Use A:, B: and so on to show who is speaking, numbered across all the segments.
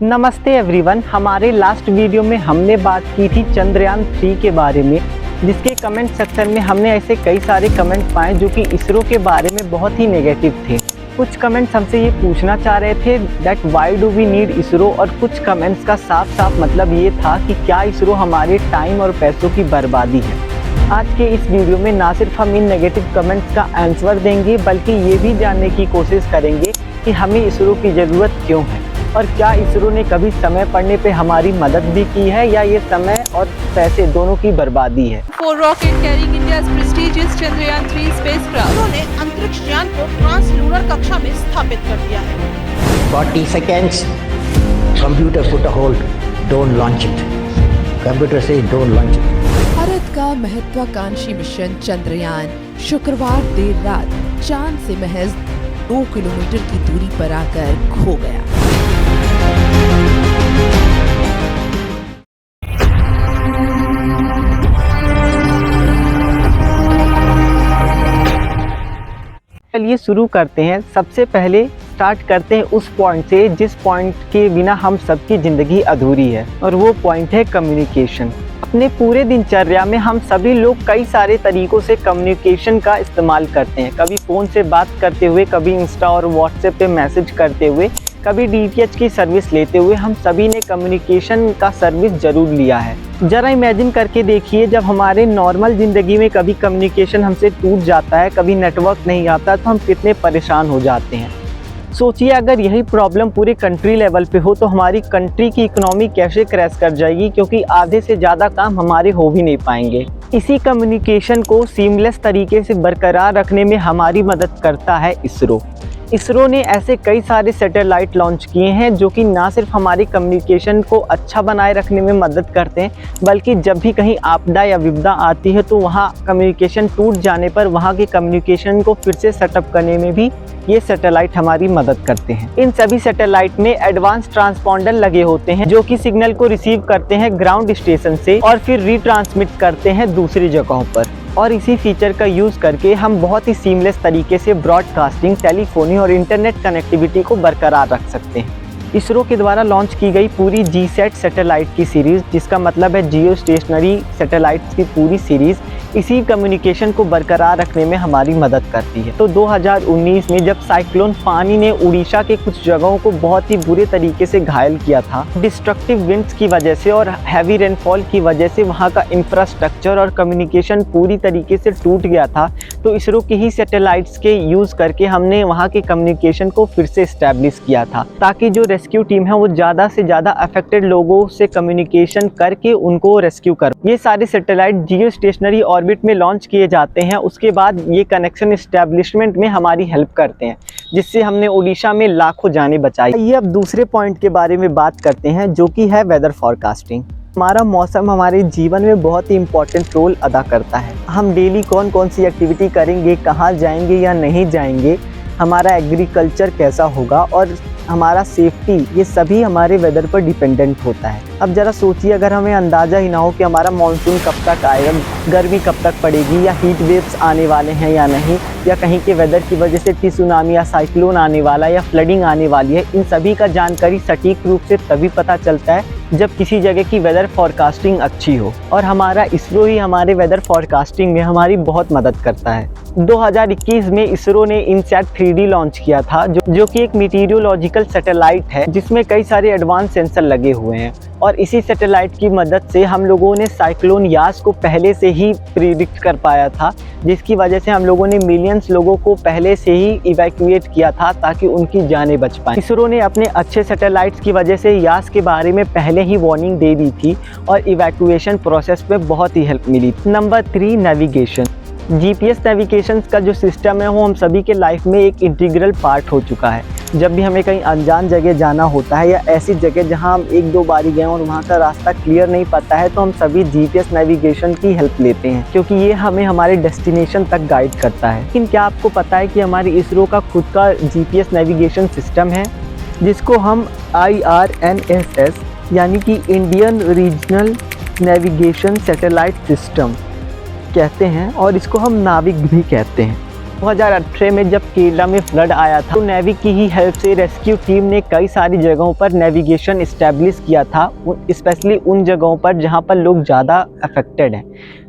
A: नमस्ते एवरीवन। हमारे last video में हमने बात की थी चंद्रयान 3 के बारे में, जिसके कमेंट सेक्शन में हमने ऐसे कई सारे कमेंट पाए जो कि इसरो के बारे में बहुत ही नेगेटिव थे। कुछ कमेंट्स हमसे ये पूछना चाह रहे थे that why do we need ISRO, और कुछ कमेंट्स का साफ साफ मतलब ये था कि क्या इसरो हमारे टाइम और पैसों की बर्बादी है। आज के इस वीडियो में ना सिर्फ हम इन नेगेटिव कमेंट्स का आंसर देंगे बल्कि ये भी जानने की कोशिश करेंगे कि हमें इसरो की ज़रूरत क्यों है और क्या इसरो ने कभी समय पड़ने पे हमारी मदद भी की है या ये समय और पैसे दोनों की बर्बादी है।
B: For rocket carrying India's prestigious Chandrayaan 3 spacecraft, उन्होंने अंतरिक्ष यान को ट्रांसलूनर कक्षा में स्थापित कर दिया है।
C: 40 seconds. Computer put a hold. Don't launch it. Computer says don't launch it.
D: Bharat का महत्वाकांक्षी मिशन चंद्रयान शुक्रवार देर रात चांद से महज 2 किलोमीटर की दूरी पर आकर खो गया।
A: चलिए शुरू करते हैं। सबसे पहले स्टार्ट करते हैं उस पॉइंट से जिस पॉइंट के बिना हम सबकी ज़िंदगी अधूरी है, और वो पॉइंट है कम्युनिकेशन। अपने पूरे दिनचर्या में हम सभी लोग कई सारे तरीक़ों से कम्युनिकेशन का इस्तेमाल करते हैं। कभी फ़ोन से बात करते हुए, कभी इंस्टा और व्हाट्सएप पे मैसेज करते हुए, कभी डीटीएच की सर्विस लेते हुए, हम सभी ने कम्युनिकेशन का सर्विस ज़रूर लिया है। ज़रा इमेजिन करके देखिए, जब हमारे नॉर्मल ज़िंदगी में कभी कम्युनिकेशन हमसे टूट जाता है, कभी नेटवर्क नहीं आता, तो हम कितने परेशान हो जाते हैं। सोचिए अगर यही प्रॉब्लम पूरे कंट्री लेवल पे हो तो हमारी कंट्री की इकोनॉमी कैसे क्रैश कर जाएगी, क्योंकि आधे से ज़्यादा काम हमारे हो भी नहीं पाएंगे। इसी कम्युनिकेशन को सीमलेस तरीके से बरकरार रखने में हमारी मदद करता है इसरो। इसरो ने ऐसे कई सारे सैटेलाइट लॉन्च किए हैं जो कि ना सिर्फ हमारी कम्युनिकेशन को अच्छा बनाए रखने में मदद करते हैं, बल्कि जब भी कहीं आपदा या विपदा आती है तो वहाँ कम्युनिकेशन टूट जाने पर वहाँ के कम्युनिकेशन को फिर से सेटअप करने में भी ये सैटेलाइट हमारी मदद करते हैं। इन सभी सैटेलाइट में एडवांस ट्रांसपॉन्डर लगे होते हैं जो कि सिग्नल को रिसीव करते हैं ग्राउंड स्टेशन से और फिर रीट्रांसमिट करते हैं दूसरी जगहों पर। और इसी फीचर का यूज़ करके हम बहुत ही सीमलेस तरीके से ब्रॉडकास्टिंग, टेलीफोनी और इंटरनेट कनेक्टिविटी को बरकरार रख सकते हैं। इसरो के द्वारा लॉन्च की गई पूरी जीसैट सैटेलाइट की सीरीज़, जिसका मतलब है जियो स्टेशनरी सैटेलाइट्स की पूरी सीरीज़, इसी कम्युनिकेशन को बरकरार रखने में हमारी मदद करती है। तो 2019 में जब साइक्लोन फानी ने उड़ीसा के कुछ जगहों को बहुत ही बुरे तरीके से घायल किया था, डिस्ट्रक्टिव विंड्स की वजह से और हैवी रेनफॉल की वजह से वहाँ का इंफ्रास्ट्रक्चर और कम्युनिकेशन पूरी तरीके से टूट गया था, तो इसरो के ही सैटेलाइट्स के यूज़ करके हमने वहाँ के कम्युनिकेशन को फिर से इस्टेब्लिश किया था, ताकि जो रेस्क्यू टीम है वो ज़्यादा से ज़्यादा अफेक्टेड लोगों से कम्युनिकेशन करके उनको रेस्क्यू कर। ये सारे सैटेलाइट जियो स्टेशनरी ऑर्बिट में लॉन्च किए जाते हैं, उसके बाद ये कनेक्शन इस्टेब्लिशमेंट में हमारी हेल्प करते हैं, जिससे हमने उड़ीसा में लाखों जानें बचाई। ये अब दूसरे पॉइंट के बारे में बात करते हैं जो कि है वेदर फॉरकास्टिंग। हमारा मौसम हमारे जीवन में बहुत ही इम्पोर्टेंट रोल अदा करता है। हम डेली कौन कौन सी एक्टिविटी करेंगे, कहाँ जाएंगे या नहीं जाएंगे, हमारा एग्रीकल्चर कैसा होगा और हमारा सेफ्टी, ये सभी हमारे वेदर पर डिपेंडेंट होता है। अब ज़रा सोचिए, अगर हमें अंदाज़ा ही ना हो कि हमारा मानसून कब तक आएगा, गर्मी कब तक पड़ेगी, या हीट वेव्स आने वाले हैं या नहीं, या कहीं के वेदर की वजह से सुनामी या साइक्लोन आने वाला है या फ्लडिंग आने वाली है, इन सभी का जानकारी सटीक रूप से तभी पता चलता है जब किसी जगह की वेदर फॉरकास्टिंग अच्छी हो, और हमारा इसरो ही हमारे वेदर फॉरकास्टिंग में हमारी बहुत मदद करता है। 2021 में इसरो ने इनसैट 3D लॉन्च किया था, जो कि एक मीटीरियोलॉजिकल सैटेलाइट है जिसमें कई सारे एडवांस सेंसर लगे हुए हैं, और इसी सैटेलाइट की मदद से हम लोगों ने साइक्लोन यास को पहले से ही प्रिडिक्ट कर पाया था, जिसकी वजह से हम लोगों ने मिलियंस लोगों को पहले से ही इवैक्यूएट किया था ताकि उनकी जानें बच पाएं। इसरो ने अपने अच्छे सैटेलाइट्स की वजह से यास के बारे में पहले ही वार्निंग दे दी थी और इवैक्यूएशन प्रोसेस में बहुत ही हेल्प मिली। Number 3, navigation. जीपीएस नेविगेशन का जो सिस्टम है वो हम सभी के लाइफ में एक इंटीग्रल पार्ट हो चुका है। जब भी हमें कहीं अनजान जगह जाना होता है या ऐसी जगह जहां हम 1-2 बारी गए और वहां का रास्ता क्लियर नहीं पता है, तो हम सभी जीपीएस नेविगेशन की हेल्प लेते हैं, क्योंकि ये हमें हमारे डेस्टिनेशन तक गाइड करता है। लेकिन क्या आपको पता है कि हमारी इसरो का खुद का जीपीएस नेविगेशन सिस्टम है, जिसको हम IRNSS यानी कि Indian regional navigation satellite system कहते हैं, और इसको हम नाविक भी कहते हैं। 2018 में जब केरला में फ्लड आया था तो नेवी की ही हेल्प से रेस्क्यू टीम ने कई सारी जगहों पर नेविगेशन इस्टेब्लिश किया था, स्पेशली उन जगहों पर जहां पर लोग ज़्यादा अफेक्टेड हैं।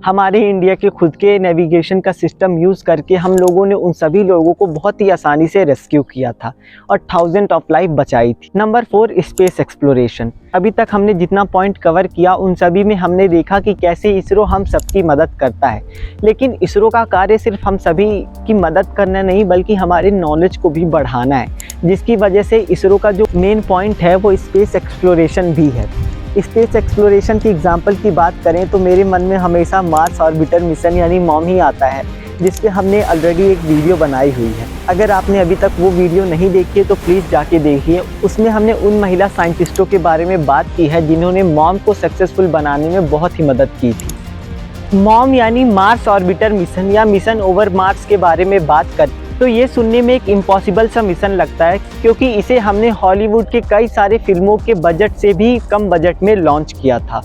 A: हमारे इंडिया के खुद के नेविगेशन का सिस्टम यूज़ करके हम लोगों ने उन सभी लोगों को बहुत ही आसानी से रेस्क्यू किया था और थाउजेंड ऑफ लाइफ बचाई थी। Number 4, space exploration. अभी तक हमने जितना पॉइंट कवर किया उन सभी में हमने देखा कि कैसे इसरो हम सबकी मदद करता है, लेकिन इसरो का कार्य सिर्फ हम सभी की मदद करना नहीं बल्कि हमारे नॉलेज को भी बढ़ाना है, जिसकी वजह से इसरो का जो मेन पॉइंट है वो स्पेस एक्सप्लोरेशन भी है। स्पेस एक्सप्लोरेशन की एग्जांपल की बात करें तो मेरे मन में हमेशा मार्स ऑर्बिटर मिशन यानी मॉम ही आता है, जिस पे हमने ऑलरेडी एक वीडियो बनाई हुई है। अगर आपने अभी तक वो वीडियो नहीं देखी है तो प्लीज़ जाके देखिए। उसमें हमने उन महिला साइंटिस्टों के बारे में बात की है जिन्होंने मॉम को सक्सेसफुल बनाने में बहुत ही मदद की थी। मॉम यानी मार्स ऑर्बिटर मिशन या मिशन ओवर मार्स के बारे में बात करें तो ये सुनने में एक इम्पॉसिबल सा मिशन लगता है, क्योंकि इसे हमने हॉलीवुड के कई सारे फिल्मों के बजट से भी कम बजट में लॉन्च किया था।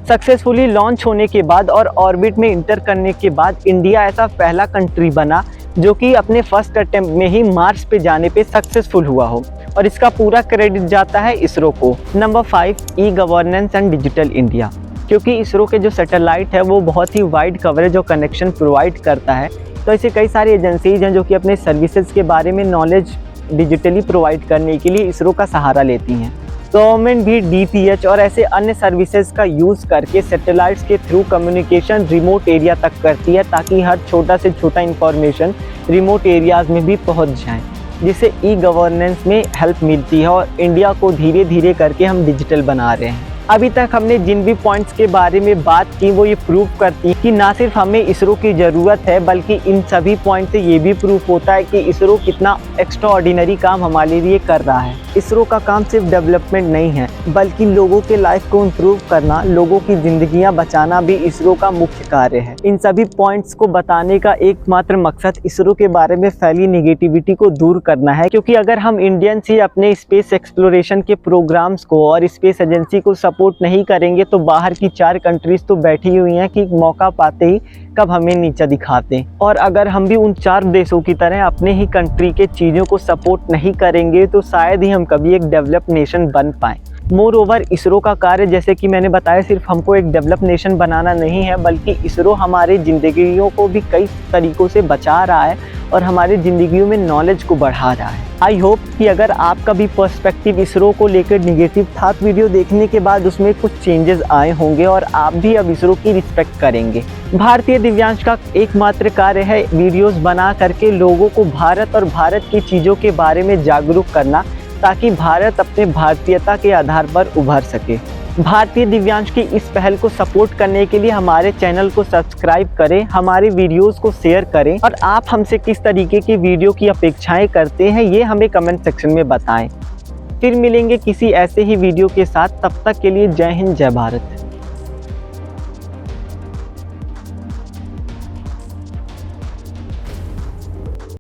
A: सक्सेसफुली लॉन्च होने के बाद और ऑर्बिट में इंटर करने के बाद इंडिया ऐसा पहला कंट्री बना जो कि अपने फर्स्ट अटेम्प्ट में ही मार्स पे जाने पे सक्सेसफुल हुआ हो, और इसका पूरा क्रेडिट जाता है इसरो को। Number 5, e governance and digital India. क्योंकि इसरो के जो सैटेलाइट है वो बहुत ही वाइड कवरेज और कनेक्शन प्रोवाइड करता है, तो ऐसे कई सारी एजेंसीज हैं जो कि अपने सर्विसेज के बारे में नॉलेज डिजिटली प्रोवाइड करने के लिए इसरो का सहारा लेती हैं। गवर्नमेंट भी DTH और ऐसे अन्य सर्विसेज का यूज़ करके सैटेलाइट्स के थ्रू कम्युनिकेशन रिमोट एरिया तक करती है, ताकि हर छोटा से छोटा इंफॉर्मेशन रिमोट एरियाज़ में भी पहुंच जाए, जिससे ई गवर्नेंस में हेल्प मिलती है और इंडिया को धीरे धीरे करके हम डिजिटल बना रहे हैं। अभी तक हमने जिन भी पॉइंट्स के बारे में बात की वो ये प्रूव करती है कि ना सिर्फ हमें इसरो की ज़रूरत है बल्कि इन सभी पॉइंट से ये भी प्रूफ होता है कि इसरो कितना एक्स्ट्रा ऑर्डिनरी काम हमारे लिए कर रहा है। इसरो का काम सिर्फ डेवलपमेंट नहीं है बल्कि लोगों के लाइफ को इम्प्रूव करना, लोगों की जिंदगियां बचाना भी इसरो का मुख्य कार्य है। इन सभी पॉइंट्स को बताने का एकमात्र मकसद इसरो के बारे में फैली नेगेटिविटी को दूर करना है, क्योंकि अगर हम इंडियंस ही अपने स्पेस एक्सप्लोरेशन के प्रोग्राम्स को और स्पेस एजेंसी को सपोर्ट नहीं करेंगे तो बाहर की 4 कंट्रीज तो बैठी हुई हैं कि मौका पाते ही कब हमें नीचा दिखाते हैं। और अगर हम भी उन 4 देशों की तरह अपने ही कंट्री के चीज़ों को सपोर्ट नहीं करेंगे तो शायद ही हम कभी एक डेवलप नेशन बन पाएँ। मोर ओवर इसरो का कार्य, जैसे कि मैंने बताया, सिर्फ हमको एक डेवलप नेशन बनाना नहीं है बल्कि इसरो हमारे ज़िंदगियों को भी कई तरीक़ों से बचा रहा है और हमारी ज़िंदगियों में नॉलेज को बढ़ा रहा है। आई होप कि अगर आपका भी पर्सपेक्टिव इसरो को लेकर निगेटिव था तो वीडियो देखने के बाद उसमें कुछ चेंजेस आए होंगे और आप भी अब इसरो की रिस्पेक्ट करेंगे। भारतीय दिव्यांश का एकमात्र कार्य है वीडियोस बना करके लोगों को भारत और भारत की चीज़ों के बारे में जागरूक करना, ताकि भारत अपने भारतीयता के आधार पर उभर सके। भारतीय दिव्यांश की इस पहल को सपोर्ट करने के लिए हमारे चैनल को सब्सक्राइब करें, हमारे वीडियोस को शेयर करें और आप हमसे किस तरीके की वीडियो की अपेक्षाएं करते हैं ये हमें कमेंट सेक्शन में बताएं। फिर मिलेंगे किसी ऐसे ही वीडियो के साथ, तब तक के लिए जय हिंद, जय भारत।